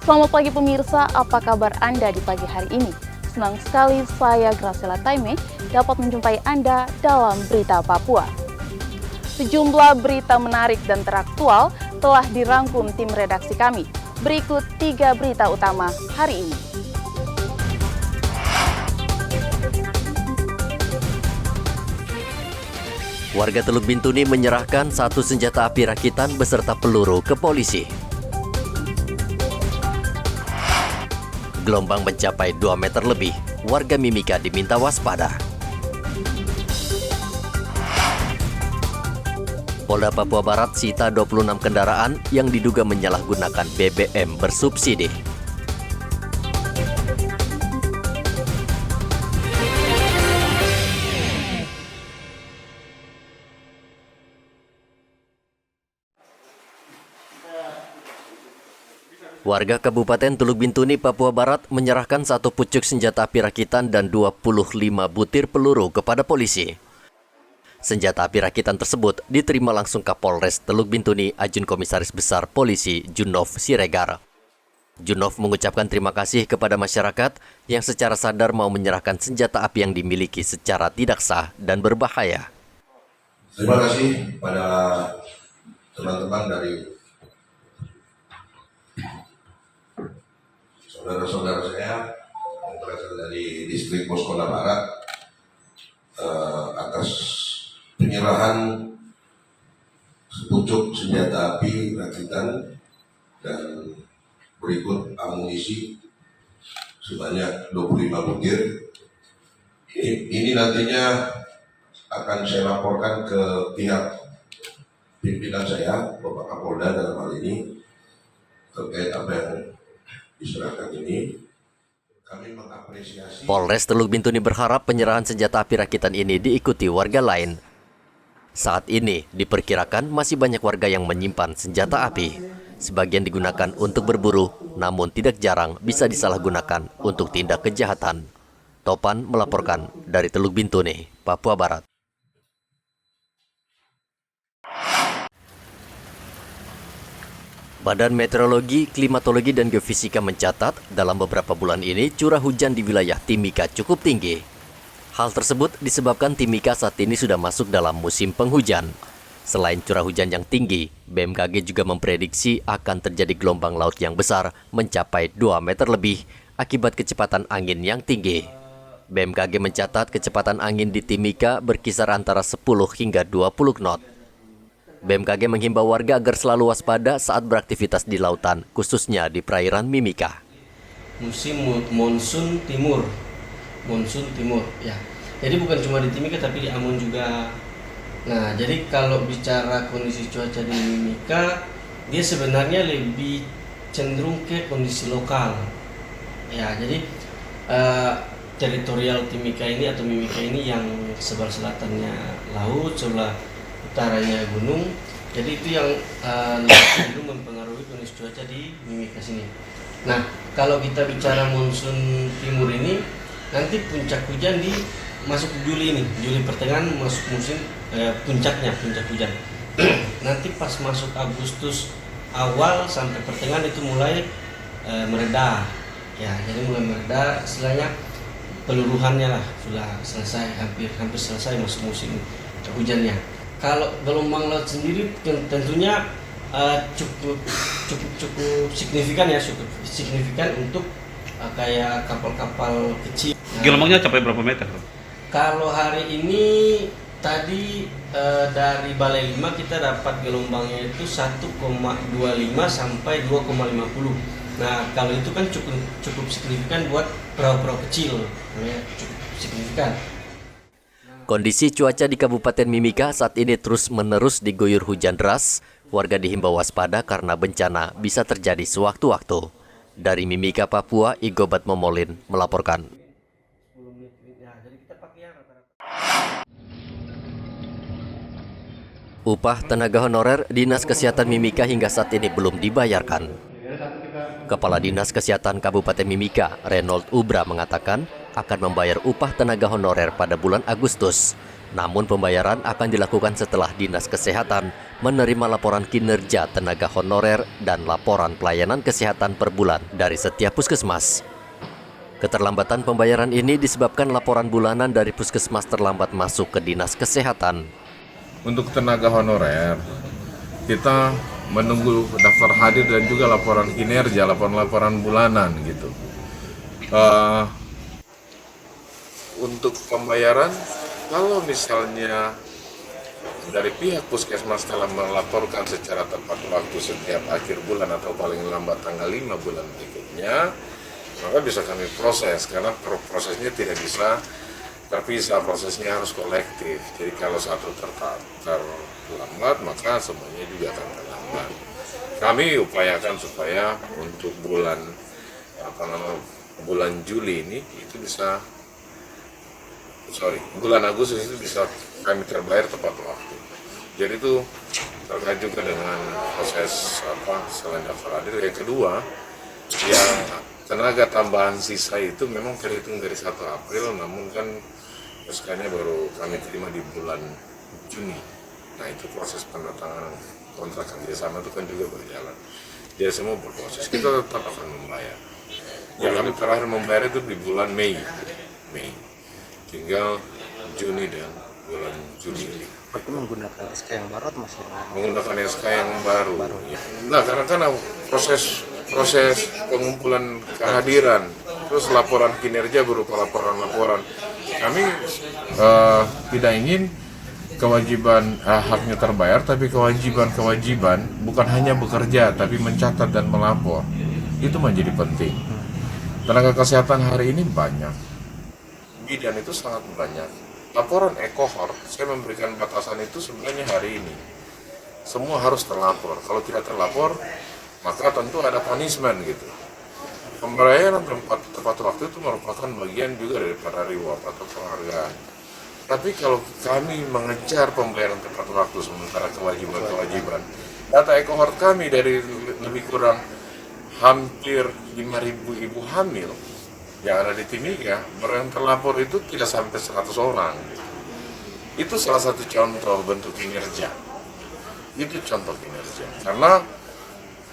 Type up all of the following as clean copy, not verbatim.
Selamat pagi pemirsa, apa kabar Anda di pagi hari ini? Senang sekali saya Graciela Taime dapat menjumpai Anda dalam Berita Papua. Sejumlah berita menarik dan teraktual telah dirangkum tim redaksi kami. Berikut 3 berita utama hari ini. Warga Teluk Bintuni menyerahkan 1 senjata api rakitan beserta peluru ke polisi. Gelombang mencapai 2 meter lebih, warga Mimika diminta waspada. Polda Papua Barat sita 26 kendaraan yang diduga menyalahgunakan BBM bersubsidi. Warga Kabupaten Teluk Bintuni, Papua Barat menyerahkan 1 pucuk senjata api rakitan dan 25 butir peluru kepada polisi. Senjata api rakitan tersebut diterima langsung Kapolres Teluk Bintuni Ajun Komisaris Besar Polisi Junov Siregar. Junov mengucapkan terima kasih kepada masyarakat yang secara sadar mau menyerahkan senjata api yang dimiliki secara tidak sah dan berbahaya. Terima kasih pada teman-teman dari saudara-saudara saya yang berasal dari distrik Poskota Barat atas penyerahan sepucuk senjata api rakitan dan berikut amunisi sebanyak 25 butir. Ini nantinya akan saya laporkan ke pihak pimpinan saya, Bapak Kapolda dalam hal ini, terkait apa yang diserahkan ini. Kami mengapresiasi. Polres Teluk Bintuni berharap penyerahan senjata api rakitan ini diikuti warga lain. Saat ini diperkirakan masih banyak warga yang menyimpan senjata api. Sebagian digunakan untuk berburu, namun tidak jarang bisa disalahgunakan untuk tindak kejahatan. Topan melaporkan dari Teluk Bintuni, Papua Barat. Badan Meteorologi, Klimatologi, dan Geofisika mencatat dalam beberapa bulan ini curah hujan di wilayah Timika cukup tinggi. Hal tersebut disebabkan Timika saat ini sudah masuk dalam musim penghujan. Selain curah hujan yang tinggi, BMKG juga memprediksi akan terjadi gelombang laut yang besar mencapai 2 meter lebih akibat kecepatan angin yang tinggi. BMKG mencatat kecepatan angin di Timika berkisar antara 10 hingga 20 knot. BMKG menghimbau warga agar selalu waspada saat beraktivitas di lautan, khususnya di perairan Mimika. Musim monsun timur ya. Jadi bukan cuma di Timika tapi di Ambon juga. Nah, jadi kalau bicara kondisi cuaca di Mimika, dia sebenarnya lebih cenderung ke kondisi lokal. Ya, jadi teritorial Timika ini atau Mimika ini yang sebelah selatannya laut, sebelah utaranya gunung. Jadi itu yang cenderung mempengaruhi kondisi cuaca di Mimika sini. Nah, kalau kita bicara monsun timur ini, nanti puncak hujan di masuk Juli ini, Juli pertengahan masuk musim puncak hujan. Nanti pas masuk Agustus awal sampai pertengahan itu mulai mereda. Ya, jadi mulai mereda, istilahnya peluruhannya lah sudah selesai, hampir selesai masuk musim hujannya. Kalau gelombang laut sendiri tentunya cukup signifikan ya, cukup signifikan untuk kayak kapal-kapal kecil. Gelombangnya capai berapa meter? Kalau hari ini tadi dari Balai 5 kita dapat gelombangnya itu 1,25 sampai 2,50. Nah, kalau itu kan cukup signifikan buat perahu-perahu kecil, ya, cukup signifikan. Kondisi cuaca di Kabupaten Mimika saat ini terus-menerus diguyur hujan deras. Warga dihimbau waspada karena bencana bisa terjadi sewaktu-waktu. Dari Mimika, Papua, Igobat Momolin melaporkan. Upah tenaga honorer Dinas Kesehatan Mimika hingga saat ini belum dibayarkan. Kepala Dinas Kesehatan Kabupaten Mimika, Reynold Ubra, mengatakan akan membayar upah tenaga honorer pada bulan Agustus. Namun pembayaran akan dilakukan setelah Dinas Kesehatan menerima laporan kinerja tenaga honorer dan laporan pelayanan kesehatan per bulan dari setiap puskesmas. Keterlambatan pembayaran ini disebabkan laporan bulanan dari puskesmas terlambat masuk ke Dinas Kesehatan. Untuk tenaga honorer, kita menunggu daftar hadir dan juga laporan kinerja, laporan bulanan gitu. Untuk pembayaran, kalau misalnya dari pihak puskesmas telah melaporkan secara tepat waktu setiap akhir bulan atau paling lambat tanggal 5 bulan berikutnya, maka bisa kami proses, karena prosesnya tidak bisa terpisah, prosesnya harus kolektif. Jadi kalau satu terlambat, maka semuanya juga akan terlambat. Kami upayakan supaya untuk bulan Juli ini itu bisa bulan Agustus itu bisa kami terbayar tepat waktu. Jadi itu terkait juga dengan proses selain daftar hadir. Yang kedua, yang tenaga tambahan sisa itu memang terhitung dari 1 April, namun kan SK-nya baru kami terima di bulan Juni. Nah itu proses penandatanganan kontrak kerjasama itu kan juga berjalan. Jadi semua berproses, kita tetap akan membayar. Ya kami terakhir membayar itu di bulan Mei. Tinggal Juni dan bulan Juli. Berarti menggunakan SK yang baru atau masih menggunakan SK yang baru. Ya. Nah, karena proses pengumpulan kehadiran, terus laporan kinerja berupa laporan. Kami tidak ingin kewajiban haknya terbayar, tapi kewajiban bukan hanya bekerja, tapi mencatat dan melapor. Itu menjadi penting. Tenaga kesehatan hari ini banyak. Bidan itu sangat banyak. Laporan ekohort, saya memberikan batasan itu sebenarnya hari ini. Semua harus terlapor. Kalau tidak terlapor, maka tentu ada punishment gitu. Pembayaran tepat waktu itu merupakan bagian juga daripada reward atau penghargaan. Tapi kalau kami mengejar pembayaran tepat waktu sementara kewajiban, data ekohort kami dari lebih kurang hampir 5.000 ibu hamil yang ada di Timika, yang terlapor itu tidak sampai 100 orang. Itu salah satu contoh bentuk kinerja. Itu contoh kinerja. Karena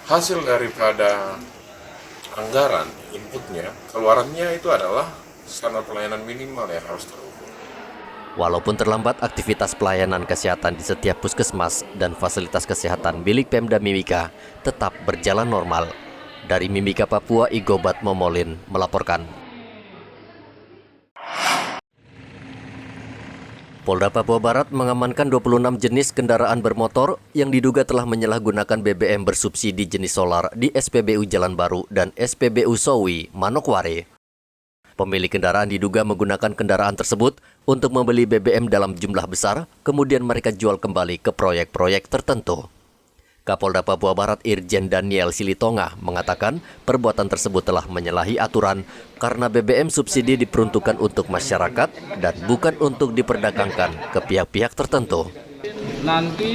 hasil daripada anggaran, inputnya, keluarannya itu adalah standar pelayanan minimal yang harus terukur. Walaupun terlambat, aktivitas pelayanan kesehatan di setiap puskesmas dan fasilitas kesehatan milik Pemda Mimika tetap berjalan normal. Dari Mimika, Papua, Igobat Momolin melaporkan. Polda Papua Barat mengamankan 26 jenis kendaraan bermotor yang diduga telah menyalahgunakan BBM bersubsidi jenis solar di SPBU Jalan Baru dan SPBU Sowi, Manokwari. Pemilik kendaraan diduga menggunakan kendaraan tersebut untuk membeli BBM dalam jumlah besar, kemudian mereka jual kembali ke proyek-proyek tertentu. Kapolda Papua Barat Irjen Daniel Silitonga mengatakan perbuatan tersebut telah menyalahi aturan karena BBM subsidi diperuntukkan untuk masyarakat dan bukan untuk diperdagangkan ke pihak-pihak tertentu. Nanti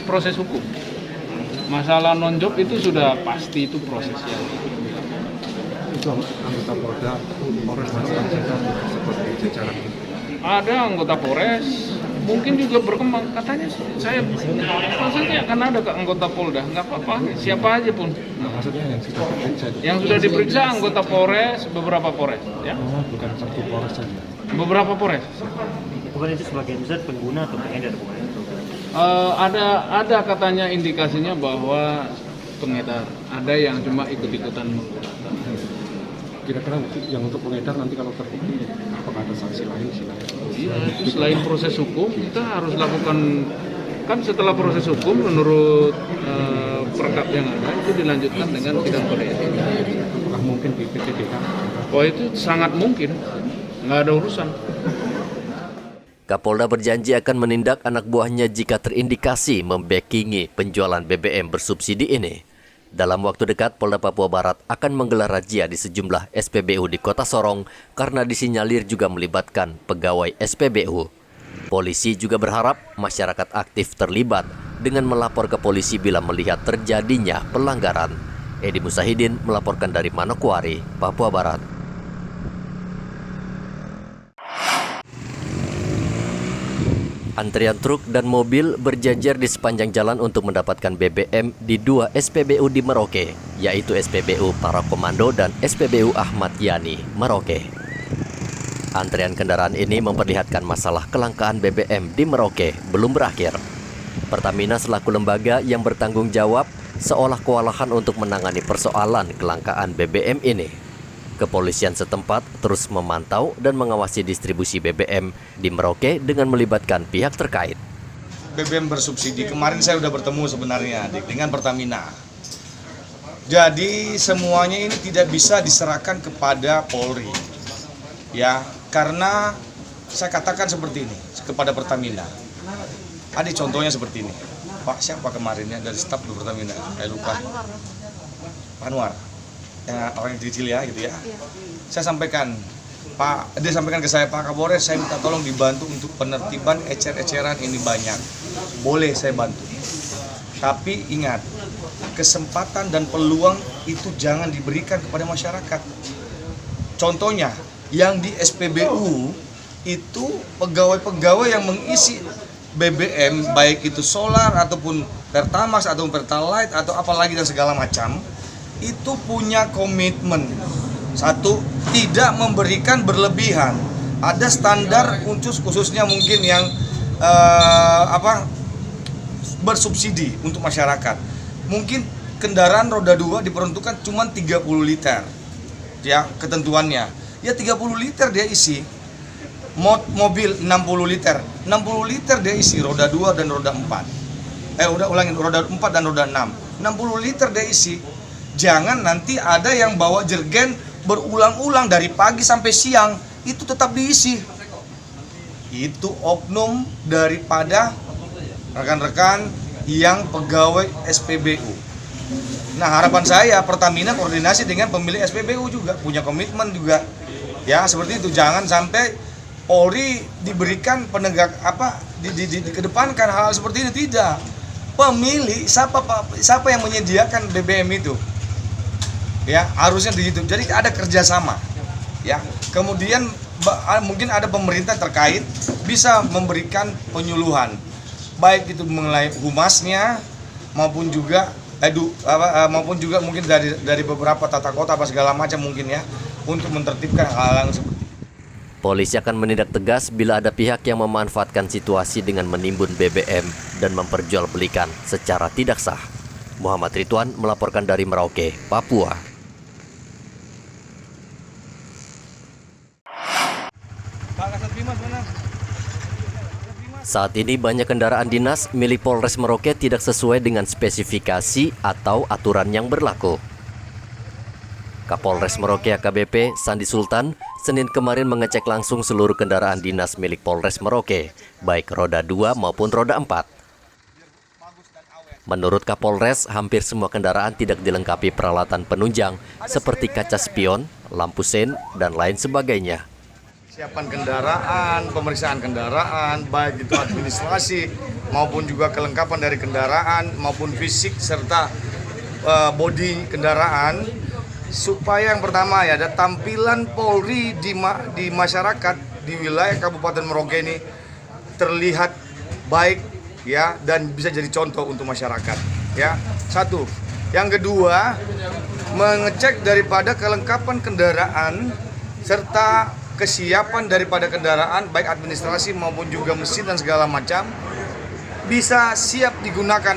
proses hukum. Masalah non-job itu sudah pasti itu prosesnya. Itu anggota Polda, Polres Manokwari seperti jajaran. Ada anggota Polres, mungkin juga berkembang. Katanya saya maksudnya akan ada ke anggota Polda, nggak apa-apa, siapa aja pun. Nah, maksudnya yang sudah diperiksa? Yang sudah diperiksa anggota Polres, beberapa Polres. Ya? Oh, bukan satu Polres saja? Beberapa Polres. Bukan itu sebagian besar pengguna atau pengedar bukan? Ada katanya indikasinya bahwa pengedar, ada yang cuma ikut-ikutan menggunakan. Kira-kira yang untuk pengedar nanti kalau terbukti apakah ada sanksi lain? Iya, itu selain proses hukum kita harus lakukan, kan setelah proses hukum menurut perkap yang ada itu dilanjutkan dengan sidang kode etik. Apakah mungkin di PTDK? Oh itu sangat mungkin, nggak ada urusan. Kapolda berjanji akan menindak anak buahnya jika terindikasi membackingi penjualan BBM bersubsidi ini. Dalam waktu dekat, Polda Papua Barat akan menggelar razia di sejumlah SPBU di Kota Sorong karena disinyalir juga melibatkan pegawai SPBU. Polisi juga berharap masyarakat aktif terlibat dengan melapor ke polisi bila melihat terjadinya pelanggaran. Edi Musahidin melaporkan dari Manokwari, Papua Barat. Antrian truk dan mobil berjajar di sepanjang jalan untuk mendapatkan BBM di 2 SPBU di Merauke, yaitu SPBU Para Komando dan SPBU Ahmad Yani, Merauke. Antrian kendaraan ini memperlihatkan masalah kelangkaan BBM di Merauke belum berakhir. Pertamina selaku lembaga yang bertanggung jawab seolah kewalahan untuk menangani persoalan kelangkaan BBM ini. Kepolisian setempat terus memantau dan mengawasi distribusi BBM di Merauke dengan melibatkan pihak terkait. BBM bersubsidi, kemarin saya sudah bertemu sebenarnya dengan Pertamina. Jadi semuanya ini tidak bisa diserahkan kepada Polri. Ya, karena saya katakan seperti ini kepada Pertamina. Ada contohnya seperti ini. Pak, siapa kemarinnya dari staf Pertamina? Saya lupa. Pak Anwar. Yang orang yang kecil ya gitu ya. Saya sampaikan, Pak, dia sampaikan ke saya, Pak Kapolres, saya minta tolong dibantu untuk penertiban ecer-eceran ini banyak. Boleh saya bantu. Tapi ingat, kesempatan dan peluang itu jangan diberikan kepada masyarakat. Contohnya, yang di SPBU itu pegawai-pegawai yang mengisi BBM, baik itu solar ataupun Pertamax ataupun Pertalite atau apalagi dan segala macam, itu punya komitmen. Satu, tidak memberikan berlebihan. Ada standar khususnya mungkin yang bersubsidi untuk masyarakat. Mungkin kendaraan roda 2 diperuntukkan cuma 30 liter. Ya, ketentuannya. Ya 30 liter dia isi. Mobil 60 liter. 60 liter dia isi roda 2 dan roda 4. Roda 4 dan roda 6. 60 liter dia isi. Jangan nanti ada yang bawa jergen berulang-ulang dari pagi sampai siang, itu tetap diisi. Itu oknum daripada rekan-rekan yang pegawai SPBU. Nah, harapan saya Pertamina koordinasi dengan pemilik SPBU juga, punya komitmen juga. Ya, seperti itu. Jangan sampai Polri diberikan penegak dikedepankan hal seperti ini, tidak. Pemilik siapa yang menyediakan BBM itu? Ya, harusnya begitu. Jadi ada kerjasama. Ya, kemudian mungkin ada pemerintah terkait bisa memberikan penyuluhan, baik itu mengenai humasnya maupun juga mungkin dari beberapa tata kota apa segala macam mungkin ya, untuk menertibkan hal-hal seperti itu. Polisi akan menindak tegas bila ada pihak yang memanfaatkan situasi dengan menimbun BBM dan memperjualbelikan secara tidak sah. Muhammad Ridwan melaporkan dari Merauke, Papua. Saat ini banyak kendaraan dinas milik Polres Merauke tidak sesuai dengan spesifikasi atau aturan yang berlaku. Kapolres Merauke AKBP Sandi Sultan Senin kemarin mengecek langsung seluruh kendaraan dinas milik Polres Merauke, baik roda 2 maupun roda 4. Menurut Kapolres, hampir semua kendaraan tidak dilengkapi peralatan penunjang seperti kaca spion, lampu sen, dan lain sebagainya. Siapan kendaraan, pemeriksaan kendaraan, baik itu administrasi maupun juga kelengkapan dari kendaraan maupun fisik serta bodi kendaraan, supaya yang pertama ya ada tampilan Polri di masyarakat di wilayah Kabupaten Merauke ini terlihat baik ya, dan bisa jadi contoh untuk masyarakat ya. Satu. Yang kedua, mengecek daripada kelengkapan kendaraan serta kesiapan daripada kendaraan baik administrasi maupun juga mesin dan segala macam bisa siap digunakan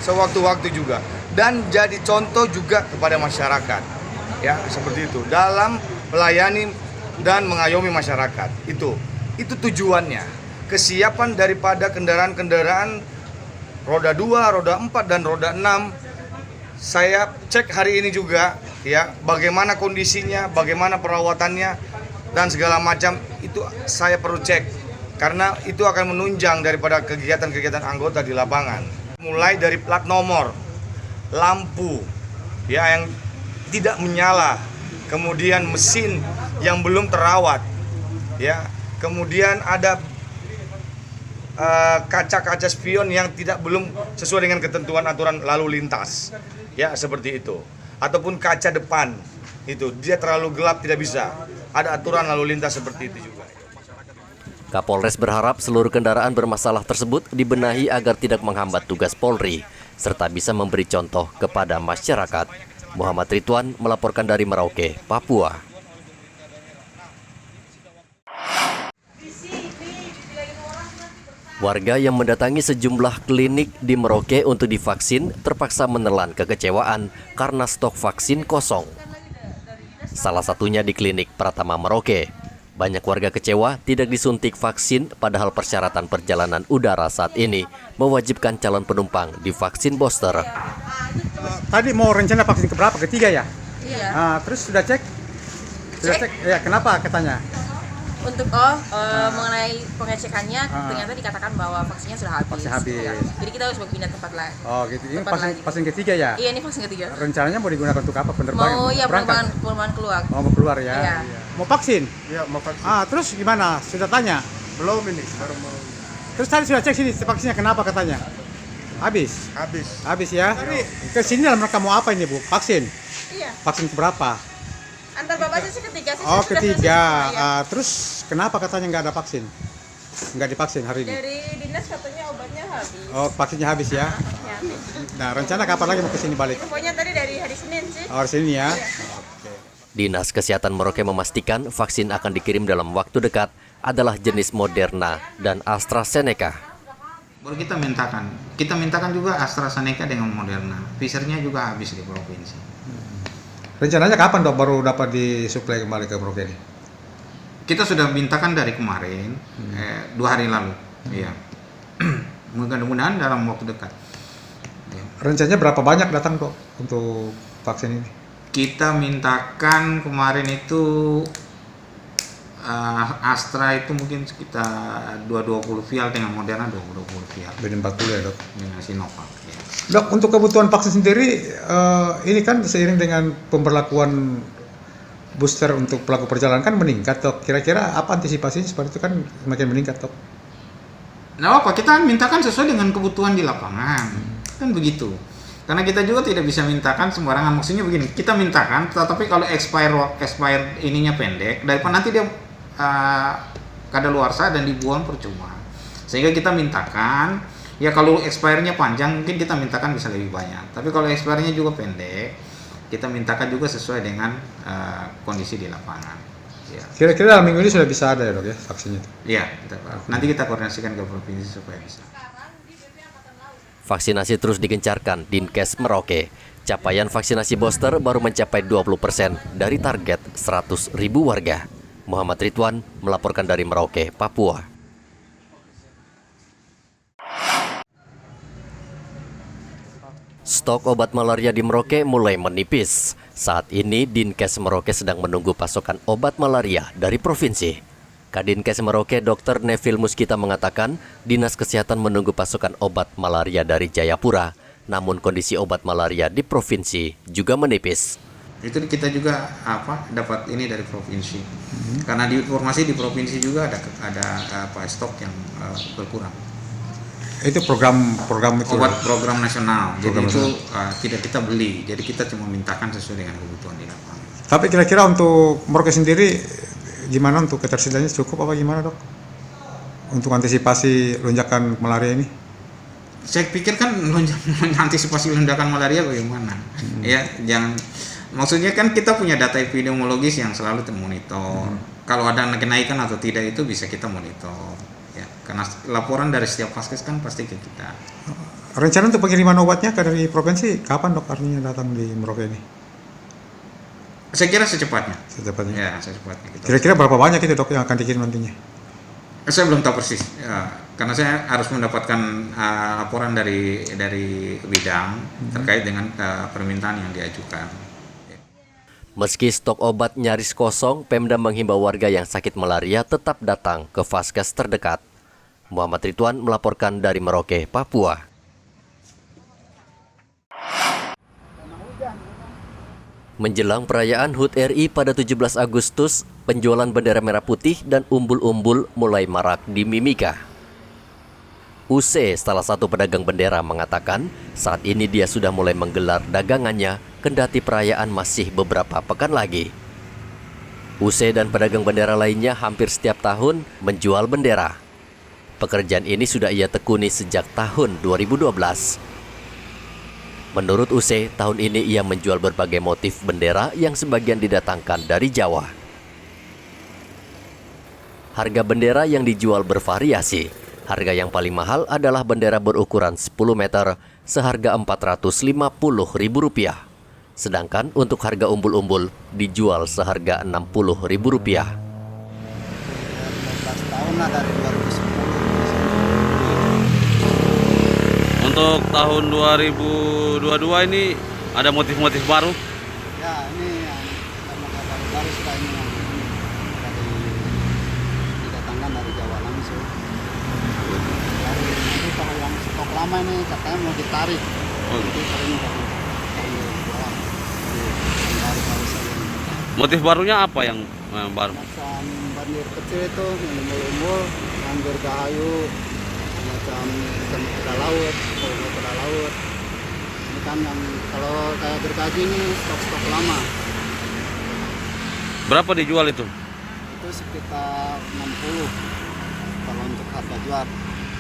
sewaktu-waktu juga dan jadi contoh juga kepada masyarakat ya, seperti itu dalam melayani dan mengayomi masyarakat. Itu tujuannya, kesiapan daripada kendaraan-kendaraan roda 2, roda 4 dan roda 6. Saya cek hari ini juga ya, bagaimana kondisinya, bagaimana perawatannya dan segala macam, itu saya perlu cek karena itu akan menunjang daripada kegiatan-kegiatan anggota di lapangan. Mulai dari plat nomor, lampu ya yang tidak menyala, kemudian mesin yang belum terawat ya, kemudian ada kaca-kaca spion yang belum sesuai dengan ketentuan aturan lalu lintas ya, seperti itu. Ataupun kaca depan itu dia terlalu gelap, tidak bisa, ada aturan lalu lintas seperti itu juga. Kapolres berharap seluruh kendaraan bermasalah tersebut dibenahi agar tidak menghambat tugas Polri, serta bisa memberi contoh kepada masyarakat. Muhammad Ridwan melaporkan dari Merauke, Papua. Warga yang mendatangi sejumlah klinik di Merauke untuk divaksin terpaksa menelan kekecewaan karena stok vaksin kosong. Salah satunya di klinik Pratama Merauke. Banyak warga kecewa tidak disuntik vaksin padahal persyaratan perjalanan udara saat ini mewajibkan calon penumpang divaksin booster. Tadi mau rencana vaksin keberapa? Ketiga ya? Iya. Terus sudah cek? Sudah cek? Ya, kenapa katanya? Untuk mengenai pengecekannya ternyata dikatakan bahwa vaksinnya sudah habis. Vaksin habis. Ya. Jadi kita harus berpindah tempat lain. Oh gitu. Ini vaksin ketiga ya? Iya, ini vaksin ketiga. Rencananya mau digunakan untuk apa? Penerbangan? Mau ya penerbangan keluar. Oh, mau keluar ya? Iya. Mau vaksin? Iya, mau vaksin. Terus gimana? Sudah tanya? Belum ini, baru mau. Terus tadi sudah cek sini vaksinnya kenapa katanya? Habis? Habis ya? Ke sini dalam rangka mau apa ini Bu? Vaksin? Iya. Vaksin keberapa? Antar bapak sih ketiga sih. Oh ketiga. Terus kenapa katanya nggak ada vaksin? Nggak divaksin hari ini? Dari dinas katanya obatnya habis. Oh vaksinnya habis ya? Habis. Nah rencana kapan lagi mau ke sini balik? Pokoknya tadi dari hari Senin sih. Oh hari Senin ya? Dinas Kesehatan Merauke memastikan vaksin akan dikirim dalam waktu dekat adalah jenis Moderna dan AstraZeneca. Baru kita mintakan juga AstraZeneca dengan Moderna. Pfizer-nya juga habis di provinsi. Rencananya kapan Dok baru dapat disuplai kembali ke Merauke ini? Kita sudah mintakan dari kemarin, 2 hari lalu. Iya. Mudah-mudahan dalam waktu dekat. Ya. Rencananya berapa banyak datang Dok untuk vaksin ini? Kita mintakan kemarin itu Astra itu mungkin sekitar 220 vial dengan Moderna 20 vial. Beda 40 ya Dok? Dengan Sinovac. Ya. Dok, untuk kebutuhan vaksin sendiri, ini kan seiring dengan pemberlakuan booster untuk pelaku perjalanan kan meningkat Dok. Kira-kira apa antisipasinya seperti itu kan semakin meningkat Dok? Nah apa, kita mintakan sesuai dengan kebutuhan di lapangan. Kan begitu. Karena kita juga tidak bisa mintakan sembarangan. Maksudnya begini, kita mintakan, tetapi kalau expire ininya pendek, daripada nanti dia kadaluarsa dan dibuang percuma. Sehingga kita mintakan, ya kalau expire-nya panjang mungkin kita mintakan bisa lebih banyak. Tapi kalau expire-nya juga pendek, kita mintakan juga sesuai dengan kondisi di lapangan. Ya. Kira-kira dalam minggu ini sudah bisa ada ya Dok ya vaksinnya? Iya, nanti kita koordinasikan ke provinsi supaya bisa. Vaksinasi terus digencarkan Dinkes Merauke. Capaian vaksinasi booster baru mencapai 20% dari target 100.000 warga. Muhammad Ridwan melaporkan dari Merauke, Papua. Stok obat malaria di Merauke mulai menipis. Saat ini Dinkes Merauke sedang menunggu pasokan obat malaria dari provinsi. Kadinkes Merauke Dr. Neville Muskita mengatakan Dinas Kesehatan menunggu pasokan obat malaria dari Jayapura, namun kondisi obat malaria di provinsi juga menipis. Itu kita juga dapat ini dari provinsi. Karena di informasi di provinsi juga ada stok yang berkurang. Itu program itu obat program nasional. Jadi itu tidak kita beli. Jadi kita cuma mintakan sesuai dengan kebutuhan di lapangan. Tapi kira-kira untuk Merauke sendiri gimana untuk ketersediaannya cukup apa gimana Dok? Untuk antisipasi lonjakan malaria ini? Saya pikir kan antisipasi lonjakan malaria bagaimana? Ya, maksudnya kan kita punya data epidemiologis yang selalu termonitor. Kalau ada kenaikan atau tidak itu bisa kita monitor. Ya, karena laporan dari setiap vaskes kan pasti ke kita. Rencana untuk pengiriman obatnya ke dari provinsi kapan Dok artinya datang di Merauke ini? Saya kira secepatnya. Secepatnya. Ya, secepatnya. Kira-kira berapa banyak itu Dok yang akan dikirim nantinya? Saya belum tahu persis, ya, karena saya harus mendapatkan laporan dari bidang terkait dengan permintaan yang diajukan. Meski stok obat nyaris kosong, Pemda menghimbau warga yang sakit malaria tetap datang ke vaskes terdekat. Muhammad Ridwan melaporkan dari Merauke, Papua. Menjelang perayaan HUT RI pada 17 Agustus, penjualan bendera merah putih dan umbul-umbul mulai marak di Mimika. UC, salah satu pedagang bendera, mengatakan saat ini dia sudah mulai menggelar dagangannya, kendati perayaan masih beberapa pekan lagi. UC dan pedagang bendera lainnya hampir setiap tahun menjual bendera. Pekerjaan ini sudah ia tekuni sejak tahun 2012. Menurut UC, tahun ini ia menjual berbagai motif bendera yang sebagian didatangkan dari Jawa. Harga bendera yang dijual bervariasi. Harga yang paling mahal adalah bendera berukuran 10 meter seharga Rp450.000. Sedangkan untuk harga umbul-umbul dijual seharga Rp60.000. 15 tahun lah dari 2010. Untuk tahun 2022 ini ada motif-motif baru? Ya, ini yang karena baru sudah ini yang dari didatangkan dari Jawa langsung. Nanti kalau yang stok lama ini katanya mau ditarik. Jadi paling dari Jawa. Motif barunya apa yang baru? Macam bandir kecil itu, yang umbul-umbul, yang dirgahayu, macam ikan kuda laut, kuda laut. Ini kan yang kalau kayak gergaji ini stok-stok lama. Berapa dijual itu? Itu sekitar 60 kalau untuk harga jual.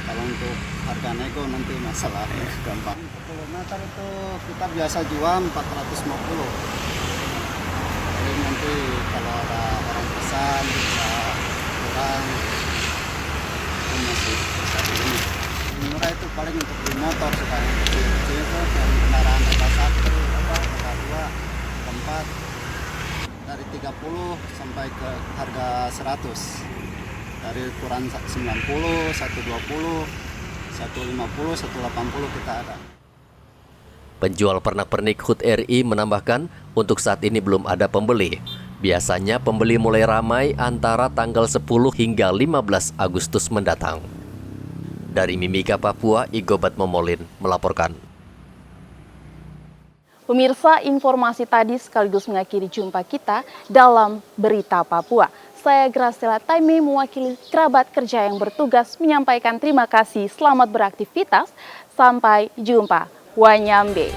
Kalau untuk harga nego nanti masalah gampang. 10 meter itu kita biasa jual 450. Jadi nanti kalau ada orang pesan bisa kurang, itu masih bisa ini. Murah itu paling untuk di motor sekarang. Kecil itu dari kendaraan roda 1, roda 2, roda 4 dari 30 sampai ke harga 100. Dari ukuran 90, 120, 150, 180 kita ada. Penjual pernak-pernik HUT RI menambahkan, untuk saat ini belum ada pembeli. Biasanya pembeli mulai ramai antara tanggal 10 hingga 15 Agustus mendatang. Dari Mimika, Papua, Igobat Momolin melaporkan. Pemirsa, informasi tadi sekaligus mengakhiri jumpa kita dalam Berita Papua. Saya Graciela Taime mewakili kerabat kerja yang bertugas menyampaikan terima kasih, selamat beraktivitas, sampai jumpa. Wanyambe.